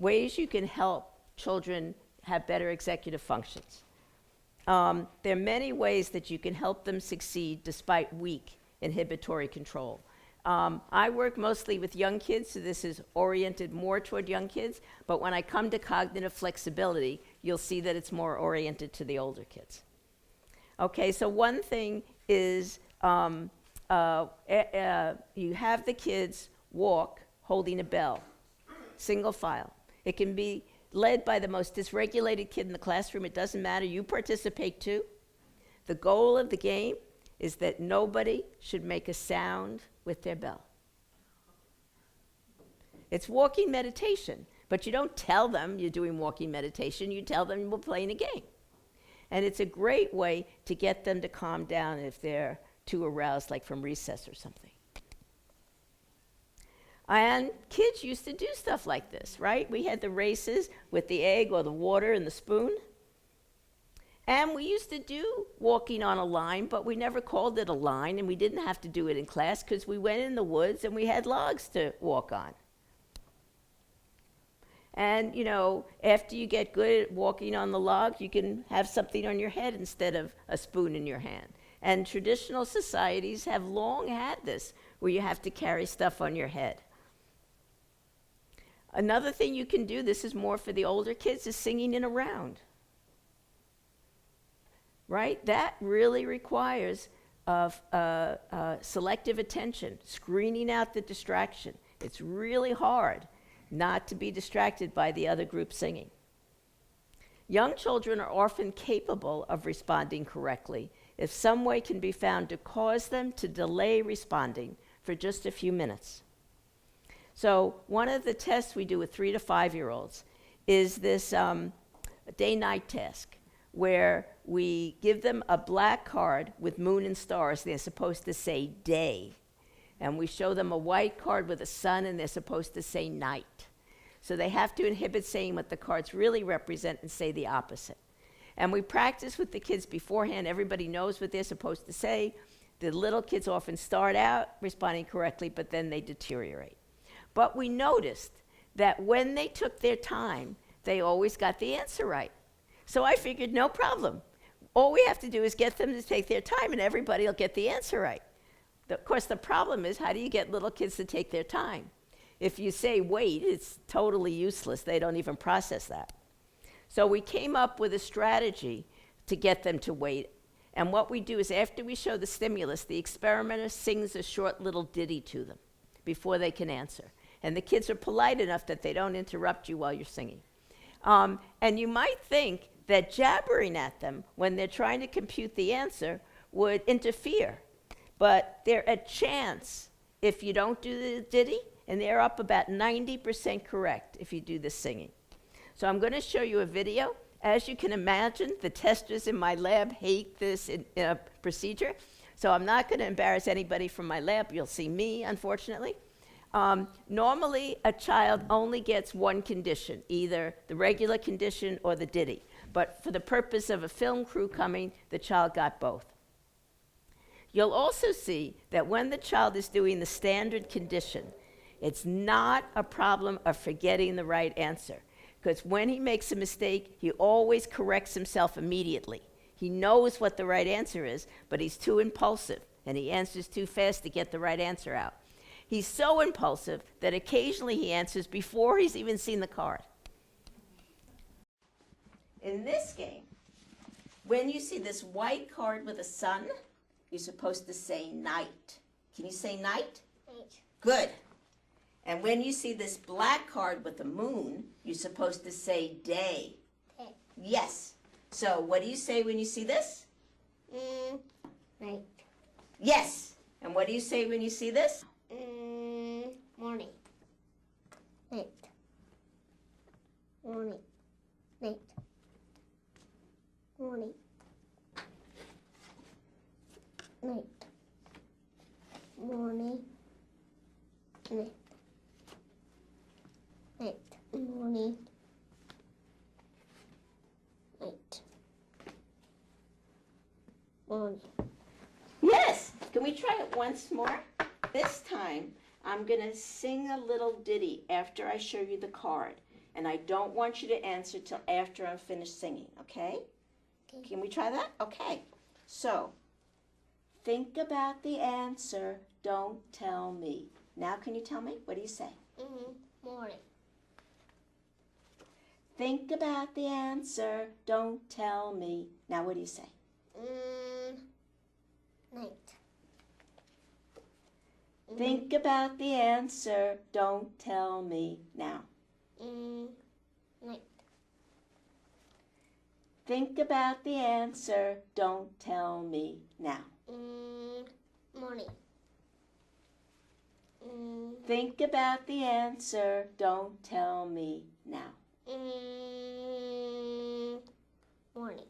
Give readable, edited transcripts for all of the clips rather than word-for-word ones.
ways you can help children have better executive functions. There are many ways that you can help them succeed despite weak inhibitory control. I work mostly with young kids, so this is oriented more toward young kids, but when I come to cognitive flexibility, you'll see that it's more oriented to the older kids. Okay, so one thing is you have the kids walk holding a bell, single file. It can be led by the most dysregulated kid in the classroom. It doesn't matter. You participate too. The goal of the game is that nobody should make a sound with their bell. It's walking meditation, but you don't tell them you're doing walking meditation. You tell them we're playing a game. And it's a great way to get them to calm down if they're too aroused, like from recess or something. And kids used to do stuff like this, right? We had the races with the egg or the water and the spoon. And we used to do walking on a line, but we never called it a line, and we didn't have to do it in class because we went in the woods and we had logs to walk on. And, you know, after you get good at walking on the log, you can have something on your head instead of a spoon in your hand. And traditional societies have long had this, where you have to carry stuff on your head. Another thing you can do, this is more for the older kids, is singing in a round. Right? That really requires selective attention, screening out the distraction. It's really hard not to be distracted by the other group singing. Young children are often capable of responding correctly if some way can be found to cause them to delay responding for just a few minutes. So one of the tests we do with 3 to 5-year-olds is this day-night task, where we give them a black card with moon and stars. They're supposed to say day. And we show them a white card with a sun, and they're supposed to say night. So they have to inhibit saying what the cards really represent and say the opposite. And we practice with the kids beforehand. Everybody knows what they're supposed to say. The little kids often start out responding correctly, but then they deteriorate. But we noticed that when they took their time, they always got the answer right. So I figured, no problem. All we have to do is get them to take their time, and everybody will get the answer right. Of course, the problem is, how do you get little kids to take their time? If you say wait, it's totally useless. They don't even process that. So we came up with a strategy to get them to wait. And what we do is, after we show the stimulus, the experimenter sings a short little ditty to them before they can answer. And the kids are polite enough that they don't interrupt you while you're singing. And you might think that jabbering at them when they're trying to compute the answer would interfere. But they're a chance if you don't do the ditty, and they're up about 90% correct if you do the singing. So I'm going to show you a video. As you can imagine, the testers in my lab hate this procedure. So I'm not going to embarrass anybody from my lab. You'll see me, unfortunately. Normally, a child only gets one condition, either the regular condition or the ditty. But for the purpose of a film crew coming, the child got both. You'll also see that when the child is doing the standard condition, it's not a problem of forgetting the right answer. Because when he makes a mistake, he always corrects himself immediately. He knows what the right answer is, but he's too impulsive, and he answers too fast to get the right answer out. He's so impulsive that occasionally he answers before he's even seen the card. In this game, when you see this white card with a sun, you're supposed to say night. Can you say night? Night. Good. And when you see this black card with a moon, you're supposed to say day. Day. Yes. So what do you say when you see this? Night. Yes. And what do you say when you see this? Morning. Night. Morning. Night. Morning. Night. Morning. Night. Night. Morning. Night. Morning. Yes. Can we try it once more? This time, I'm going to sing a little ditty after I show you the card. And I don't want you to answer till after I'm finished singing, okay? Okay. Can we try that? Okay. So, think about the answer, don't tell me. Now can you tell me? What do you say? Morning. Think about the answer, don't tell me. Now what do you say? Night. Think about the answer, don't tell me. Now. Night. Think about the answer, don't tell me. Now. Morning. Think about the answer, don't tell me. Now. Morning.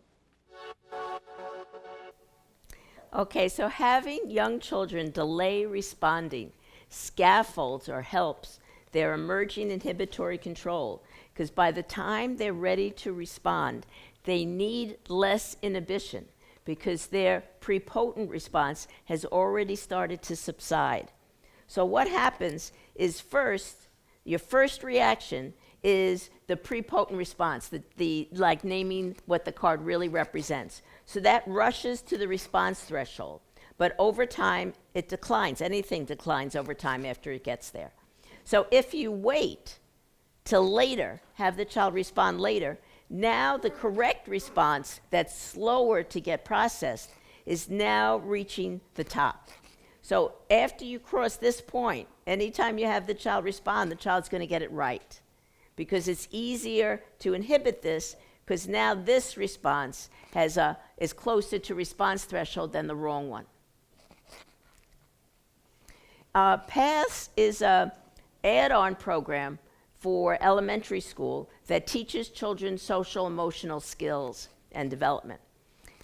Okay, so having young children delay responding scaffolds or helps their emerging inhibitory control, because by the time they're ready to respond, they need less inhibition because their prepotent response has already started to subside. So what happens is first, your first reaction is the prepotent response, the like naming what the card really represents. So that rushes to the response threshold. But over time, it declines. Anything declines over time after it gets there. So if you wait till later, have the child respond later, now the correct response that's slower to get processed is now reaching the top. So after you cross this point, anytime you have the child respond, the child's going to get it right. Because it's easier to inhibit this, because now this response is closer to response threshold than the wrong one. PATHS is an add-on program for elementary school that teaches children social emotional skills and development.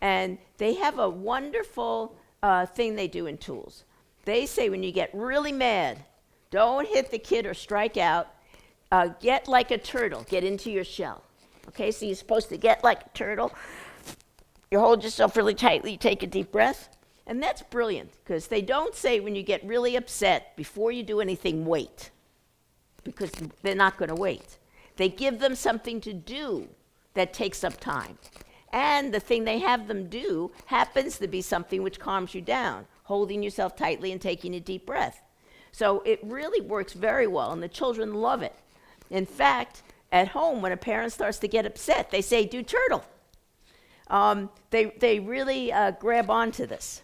And they have a wonderful thing they do in tools. They say when you get really mad, don't hit the kid or strike out. Get like a turtle, get into your shell. Okay, so you're supposed to get like a turtle. You hold yourself really tightly, you take a deep breath. And that's brilliant, because they don't say when you get really upset, before you do anything, wait. Because they're not going to wait. They give them something to do that takes up time. And the thing they have them do happens to be something which calms you down, holding yourself tightly and taking a deep breath. So it really works very well, and the children love it. In fact, at home, when a parent starts to get upset, they say, do turtle. They really grab onto this.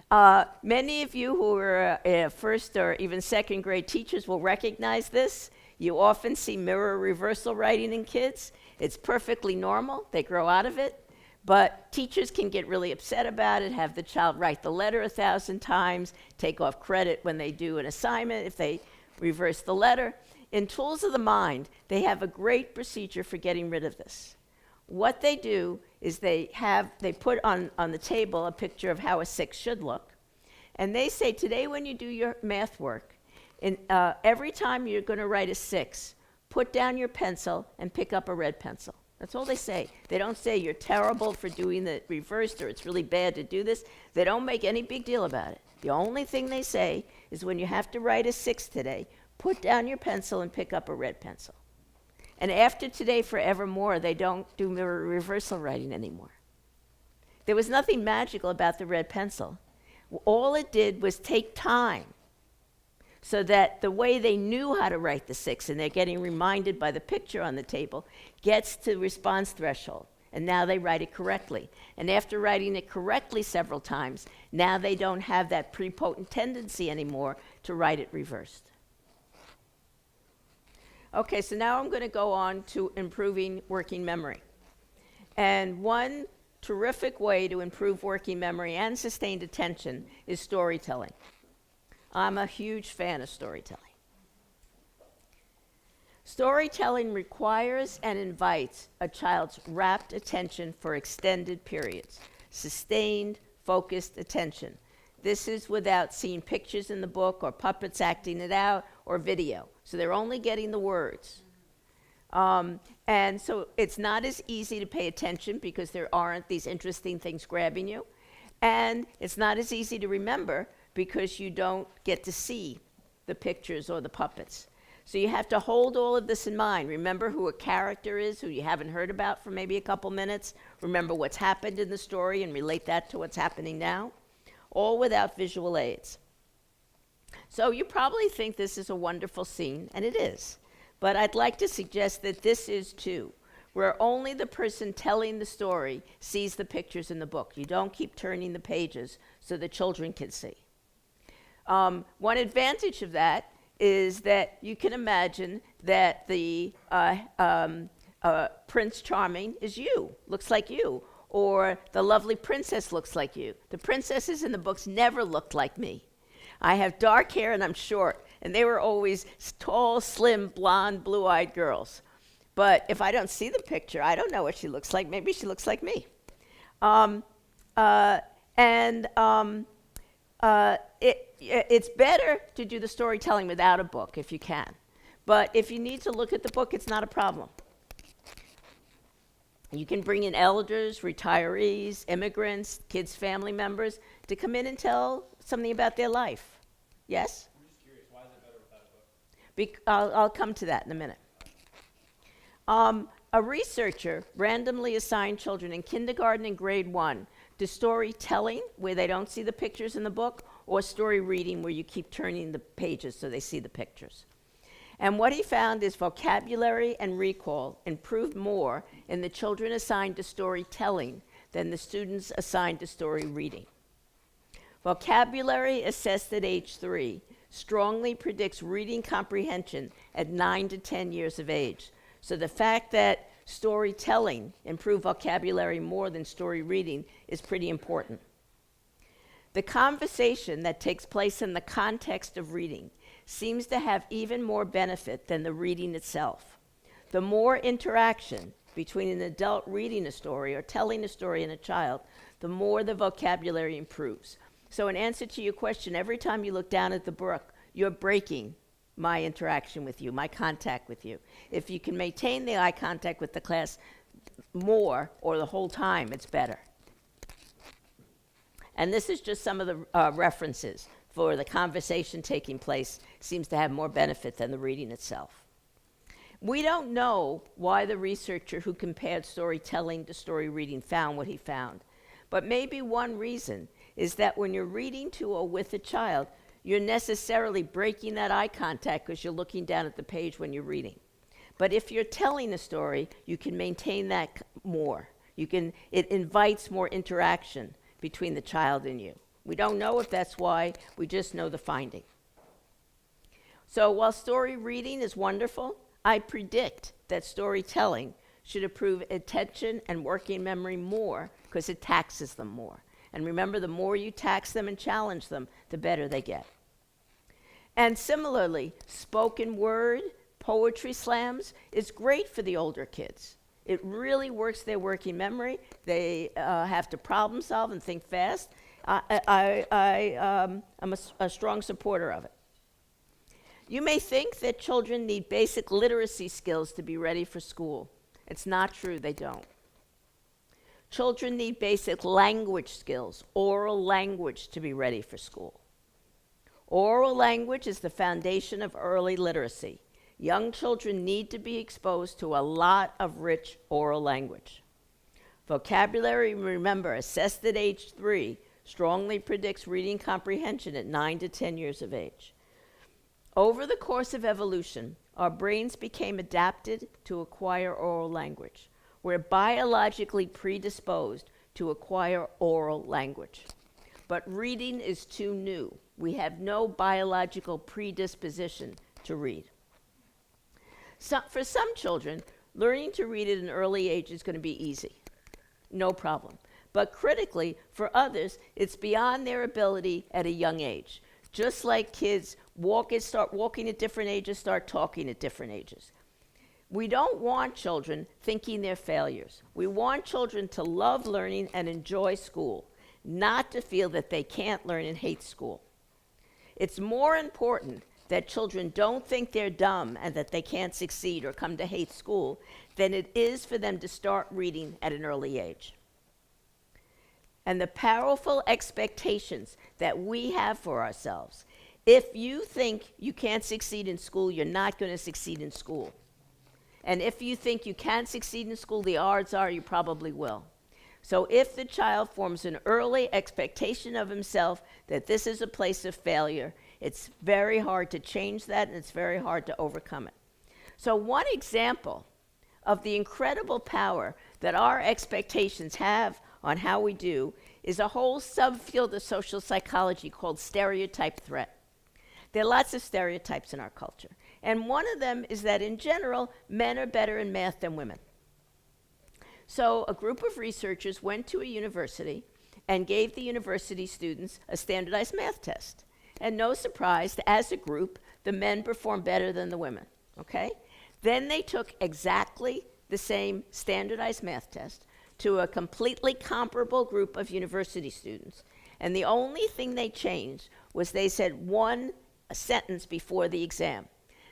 Many of you who are first or even second grade teachers will recognize this. You often see mirror reversal writing in kids. It's perfectly normal. They grow out of it. But teachers can get really upset about it, have the child write the letter 1,000 times, take off credit when they do an assignment if they reverse the letter. In Tools of the Mind, they have a great procedure for getting rid of this. What they do is they put on the table a picture of how a 6 should look. And they say, today when you do your math work, every time you're going to write a 6, put down your pencil and pick up a red pencil. That's all they say. They don't say you're terrible for doing the reversed or it's really bad to do this. They don't make any big deal about it. The only thing they say is when you have to write a 6 today, put down your pencil and pick up a red pencil. And after today, forevermore, they don't do mirror reversal writing anymore. There was nothing magical about the red pencil. All it did was take time so that the way they knew how to write the 6, and they're getting reminded by the picture on the table, gets to response threshold. And now they write it correctly. And after writing it correctly several times, now they don't have that prepotent tendency anymore to write it reversed. Okay, so now I'm going to go on to improving working memory. And one terrific way to improve working memory and sustained attention is storytelling. I'm a huge fan of storytelling. Storytelling requires and invites a child's rapt attention for extended periods, sustained, focused attention. This is without seeing pictures in the book or puppets acting it out or video. So they're only getting the words. And so it's not as easy to pay attention because there aren't these interesting things grabbing you. And it's not as easy to remember because you don't get to see the pictures or the puppets. So you have to hold all of this in mind. Remember who a character is, who you haven't heard about for maybe a couple minutes. Remember what's happened in the story and relate that to what's happening now, all without visual aids. So you probably think this is a wonderful scene, and it is. But I'd like to suggest that this is too, where only the person telling the story sees the pictures in the book. You don't keep turning the pages so the children can see. One advantage of that is that you can imagine that the Prince Charming is you, looks like you, or the lovely princess looks like you. The princesses in the books never looked like me. I have dark hair and I'm short, and they were always tall, slim, blonde, blue-eyed girls. But if I don't see the picture, I don't know what she looks like. Maybe she looks like me. It's better to do the storytelling without a book if you can. But if you need to look at the book, it's not a problem. You can bring in elders, retirees, immigrants, kids' family members to come in and tell something about their life. Yes? I'm just curious, why is it better without a book? I'll come to that in a minute. A researcher randomly assigned children in kindergarten and grade 1 to storytelling, where they don't see the pictures in the book, or story reading, where you keep turning the pages so they see the pictures. And what he found is vocabulary and recall improved more in the children assigned to storytelling than the students assigned to story reading. Vocabulary assessed at age 3 strongly predicts reading comprehension at 9 to 10 years of age. So the fact that storytelling improved vocabulary more than story reading is pretty important. The conversation that takes place in the context of reading seems to have even more benefit than the reading itself. The more interaction between an adult reading a story or telling a story and a child, the more the vocabulary improves. So in answer to your question, every time you look down at the book, you're breaking my interaction with you, my contact with you. If you can maintain the eye contact with the class more or the whole time, it's better. And this is just some of the references for the conversation taking place seems to have more benefit than the reading itself. We don't know why the researcher who compared storytelling to story reading found what he found, but maybe one reason is that when you're reading to or with a child, you're necessarily breaking that eye contact because you're looking down at the page when you're reading. But if you're telling a story, you can maintain that more. It invites more interaction between the child and you. We don't know if that's why, we just know the finding. So while story reading is wonderful, I predict that storytelling should improve attention and working memory more because it taxes them more. And remember, the more you tax them and challenge them, the better they get. And similarly, spoken word, poetry slams is great for the older kids. It really works their working memory. They have to problem solve and think fast. I'm a strong supporter of it. You may think that children need basic literacy skills to be ready for school. It's not true, they don't. Children need basic language skills, oral language, to be ready for school. Oral language is the foundation of early literacy. Young children need to be exposed to a lot of rich oral language. Vocabulary, remember, assessed at age 3, strongly predicts reading comprehension at 9 to 10 years of age. Over the course of evolution, our brains became adapted to acquire oral language. We're biologically predisposed to acquire oral language. But reading is too new. We have no biological predisposition to read. So, for some children, learning to read at an early age is going to be easy. No problem. But critically, for others, it's beyond their ability at a young age. Just like kids start walking at different ages, start talking at different ages. We don't want children thinking they're failures. We want children to love learning and enjoy school, not to feel that they can't learn and hate school. It's more important that children don't think they're dumb and that they can't succeed or come to hate school than it is for them to start reading at an early age. And the powerful expectations that we have for ourselves If you think you can't succeed in school, you're not going to succeed in school. And if you think you can succeed in school, the odds are you probably will. So if the child forms an early expectation of himself that this is a place of failure, it's very hard to change that, and it's very hard to overcome it. So one example of the incredible power that our expectations have on how we do is a whole subfield of social psychology called stereotype threat. There are lots of stereotypes in our culture. And one of them is that in general, men are better in math than women. So a group of researchers went to a university and gave the university students a standardized math test. And no surprise, as a group, the men performed better than the women, okay? Then they took exactly the same standardized math test to a completely comparable group of university students. And the only thing they changed was they said one sentence before the exam.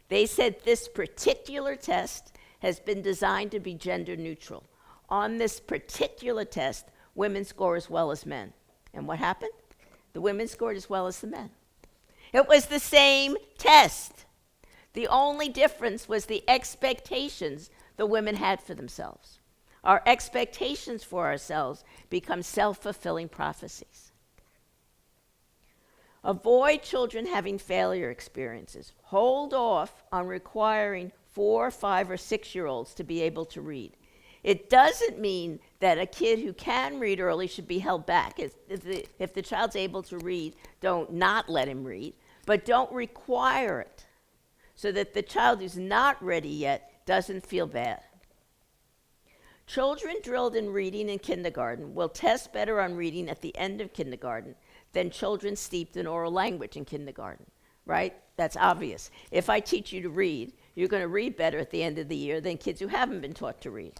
They said this particular test has been designed to be gender neutral. On this particular test, women score as well as men. And what happened? The women scored as well as the men. It was the same test. The only difference was the expectations the women had for themselves. Our expectations for ourselves become self-fulfilling prophecies. Avoid children having failure experiences. Hold off on requiring 4, 5, or 6-year-olds to be able to read. It doesn't mean that a kid who can read early should be held back. If the child's able to read, don't not let him read, but don't require it so that the child who's not ready yet doesn't feel bad. Children drilled in reading in kindergarten will test better on reading at the end of kindergarten than children steeped in oral language in kindergarten, right? That's obvious. If I teach you to read, you're going to read better at the end of the year than kids who haven't been taught to read.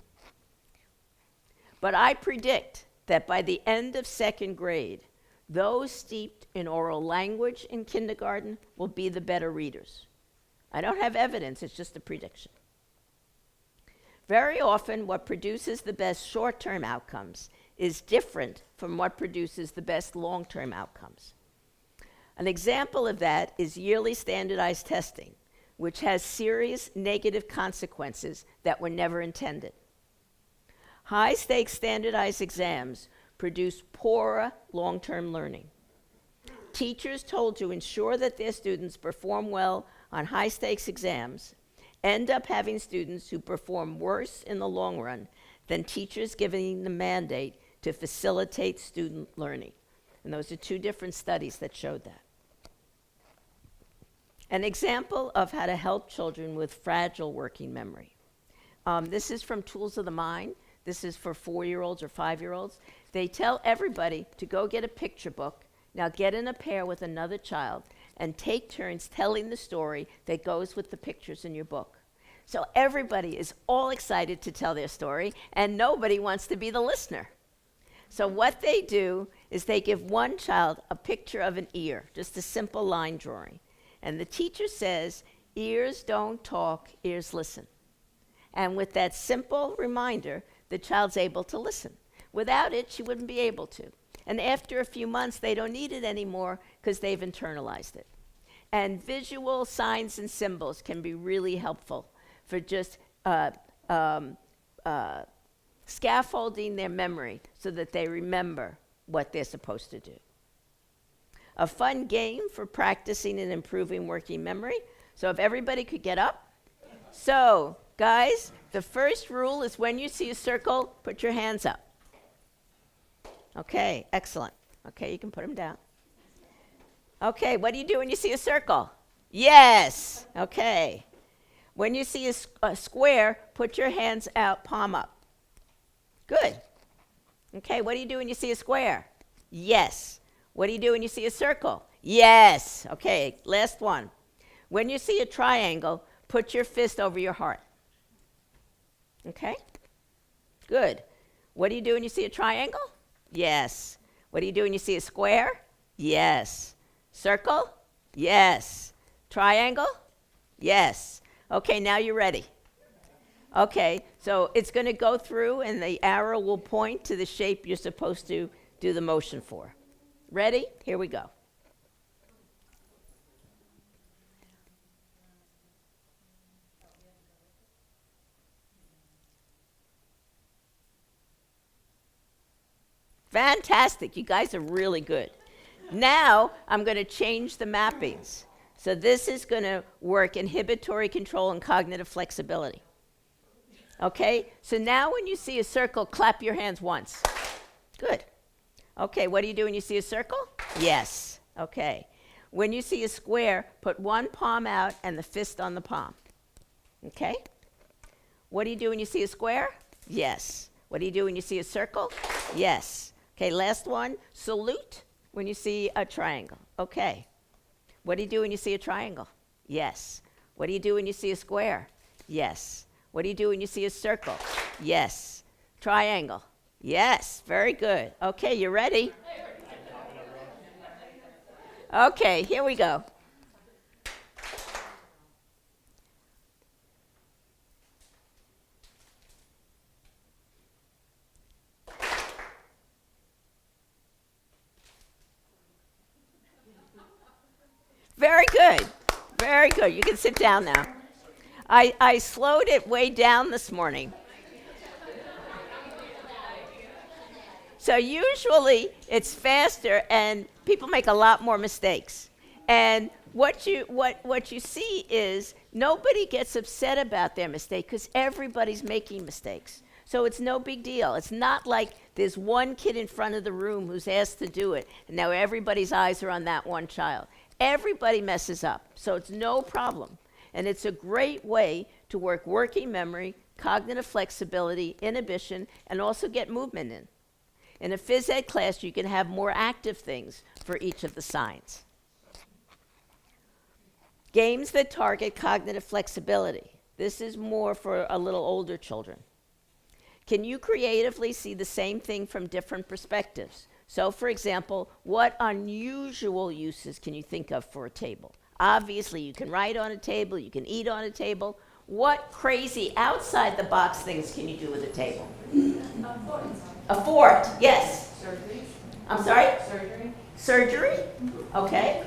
But I predict that by the end of 2nd grade, those steeped in oral language in kindergarten will be the better readers. I don't have evidence, it's just a prediction. Very often, what produces the best short-term outcomes is different from what produces the best long-term outcomes. An example of that is yearly standardized testing, which has serious negative consequences that were never intended. High-stakes standardized exams produce poorer long-term learning. Teachers told to ensure that their students perform well on high-stakes exams end up having students who perform worse in the long run than teachers giving the mandate to facilitate student learning. And those are 2 different studies that showed that. An example of how to help children with fragile working memory. This is from Tools of the Mind. This is for 4-year-olds or 5-year-olds. They tell everybody to go get a picture book. Now get in a pair with another child and take turns telling the story that goes with the pictures in your book. So everybody is all excited to tell their story, and nobody wants to be the listener. So what they do is they give one child a picture of an ear, just a simple line drawing. And the teacher says, ears don't talk, ears listen. And with that simple reminder, the child's able to listen. Without it, she wouldn't be able to. And after a few months, they don't need it anymore because they've internalized it. And visual signs and symbols can be really helpful for just scaffolding their memory so that they remember what they're supposed to do. A fun game for practicing and improving working memory. So if everybody could get up. So, guys, the first rule is when you see a circle, put your hands up. Okay, excellent. Okay, you can put them down. Okay, what do you do when you see a circle? Yes. Okay. When you see a square, put your hands out, palm up. Good. Okay, what do you do when you see a square? Yes. What do you do when you see a circle? Yes. Okay, last one. When you see a triangle, put your fist over your heart. Okay? Good. What do you do when you see a triangle? Yes. What do you do when you see a square? Yes. Circle? Yes. Triangle? Yes. Okay, now you're ready. Okay, so it's going to go through and the arrow will point to the shape you're supposed to do the motion for. Ready? Here we go. Fantastic. You guys are really good. Now I'm going to change the mappings. So this is going to work inhibitory control and cognitive flexibility. Okay? So now when you see a circle, clap your hands once. Good. Okay, what do you do when you see a circle? Yes. Okay. When you see a square, put one palm out and the fist on the palm. Okay? What do you do when you see a square? Yes. What do you do when you see a circle? Yes. Okay, last one. Salute when you see a triangle. Okay. What do you do when you see a triangle? Yes. What do you do when you see a square? Yes. What do you do when you see a circle? Yes. Triangle. Yes. Very good. Okay, you ready? Okay, here we go. Very good. Very good. You can sit down now. I slowed it way down this morning. So usually it's faster and people make a lot more mistakes. And what you see is nobody gets upset about their mistake because everybody's making mistakes. So it's no big deal. It's not like there's one kid in front of the room who's asked to do it, and now everybody's eyes are on that one child. Everybody messes up, so it's no problem. And it's a great way to work working memory, cognitive flexibility, inhibition, and also get movement in. In a phys ed class, you can have more active things for each of the signs. Games that target cognitive flexibility. This is more for a little older children. Can you creatively see the same thing from different perspectives? So, for example, what unusual uses can you think of for a table? Obviously, you can write on a table, you can eat on a table. What crazy outside the box things can you do with a table? A fort, yes. Surgery. I'm sorry? Surgery. Surgery? Okay.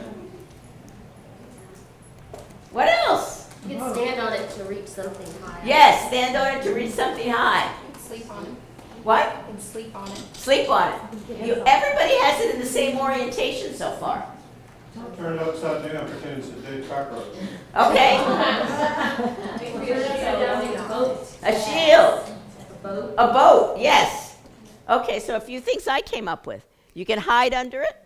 What else? You can stand on it to reach something high. Yes, stand on it to reach something high. Sleep on it. What? You can sleep on it. Sleep on it. Everybody has it in the same orientation so far. Turn it upside down, pretend it's a dead cockroach. Okay. A shield. A boat, yes. Okay, so a few things I came up with. You can hide under it.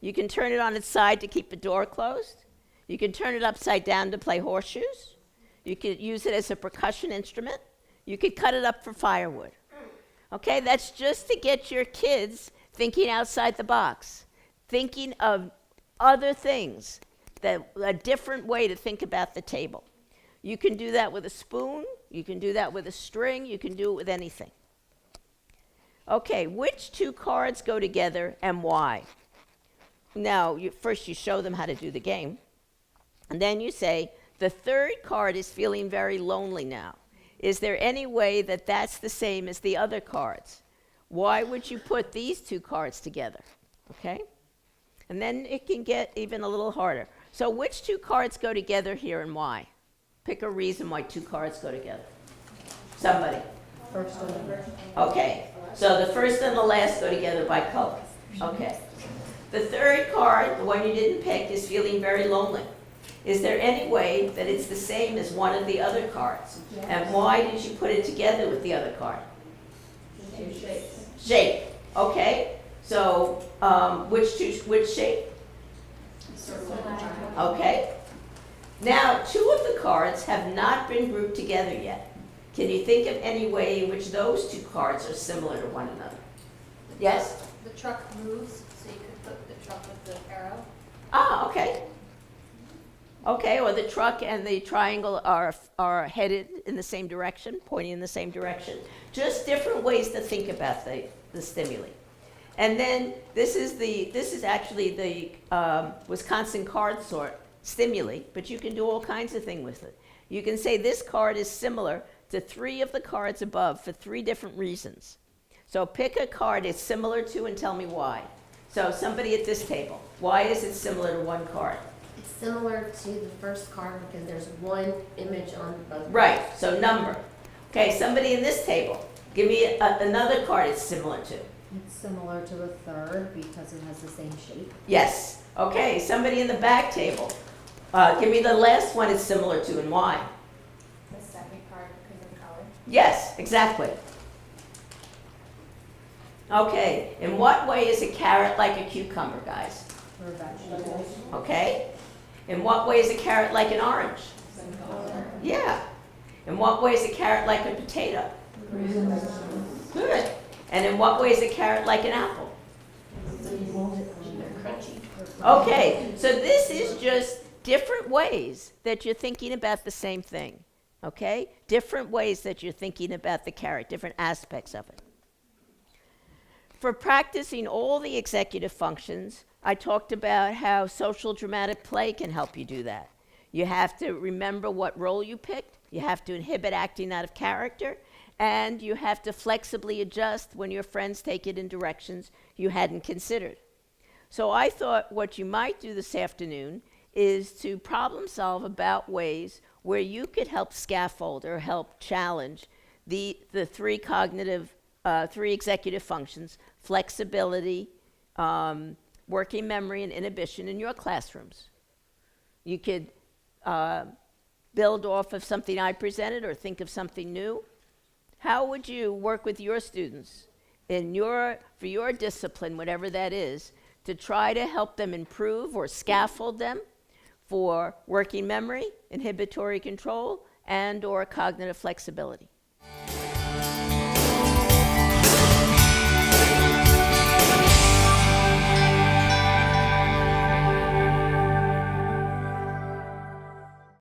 You can turn it on its side to keep the door closed. You can turn it upside down to play horseshoes. You could use it as a percussion instrument. You could cut it up for firewood. Okay, that's just to get your kids thinking outside the box, thinking of other things, a different way to think about the table. You can do that with a spoon. You can do that with a string. You can do it with anything. Okay, which two cards go together and why? Now, first you show them how to do the game. And then you say, the third card is feeling very lonely now. Is there any way that that's the same as the other cards? Why would you put these two cards together? Okay? And then it can get even a little harder. So which two cards go together here and why? Pick a reason why two cards go together. Somebody. First one. Okay. So the first and the last go together by color. Okay. The third card, the one you didn't pick, is feeling very lonely. Is there any way that it's the same as one of the other cards? Yes. And why did you put it together with the other card? Shape. Okay. So which shape? Okay. Now, two of the cards have not been grouped together yet. Can you think of any way in which those two cards are similar to one another? Yes? The truck moves, so you could put the truck with the arrow. Ah, okay. Okay, or the truck and the triangle are headed in the same direction, pointing in the same direction. Just different ways to think about the stimuli. And then this is actually the Wisconsin card sort stimuli, but you can do all kinds of things with it. You can say this card is similar to three of the cards above for three different reasons. So pick a card it's similar to and tell me why. So somebody at this table, why is it similar to one card? It's similar to the first card because there's one image on both. Right, so number. Okay, somebody in this table, give me another card it's similar to. It's similar to the third because it has the same shape. Yes. Okay, somebody in the back table. Give me the last one it's similar to and why. The second card because of the color. Yes, exactly. Okay, in what way is a carrot like a cucumber, guys? For vegetables. Okay? In what way is a carrot like an orange? Yeah. In what way is a carrot like a potato? Good. And in what way is a carrot like an apple? Okay, so this is just different ways that you're thinking about the same thing. Okay? Different ways that you're thinking about the carrot, different aspects of it. For practicing all the executive functions, I talked about how social dramatic play can help you do that. You have to remember what role you picked, you have to inhibit acting out of character, and you have to flexibly adjust when your friends take it in directions you hadn't considered. So I thought what you might do this afternoon is to problem solve about ways where you could help scaffold or help challenge the three executive functions: flexibility, working memory, and inhibition in your classrooms. You could build off of something I presented or think of something new. How would you work with your students for your discipline, whatever that is, to try to help them improve or scaffold them for working memory, inhibitory control, and or cognitive flexibility?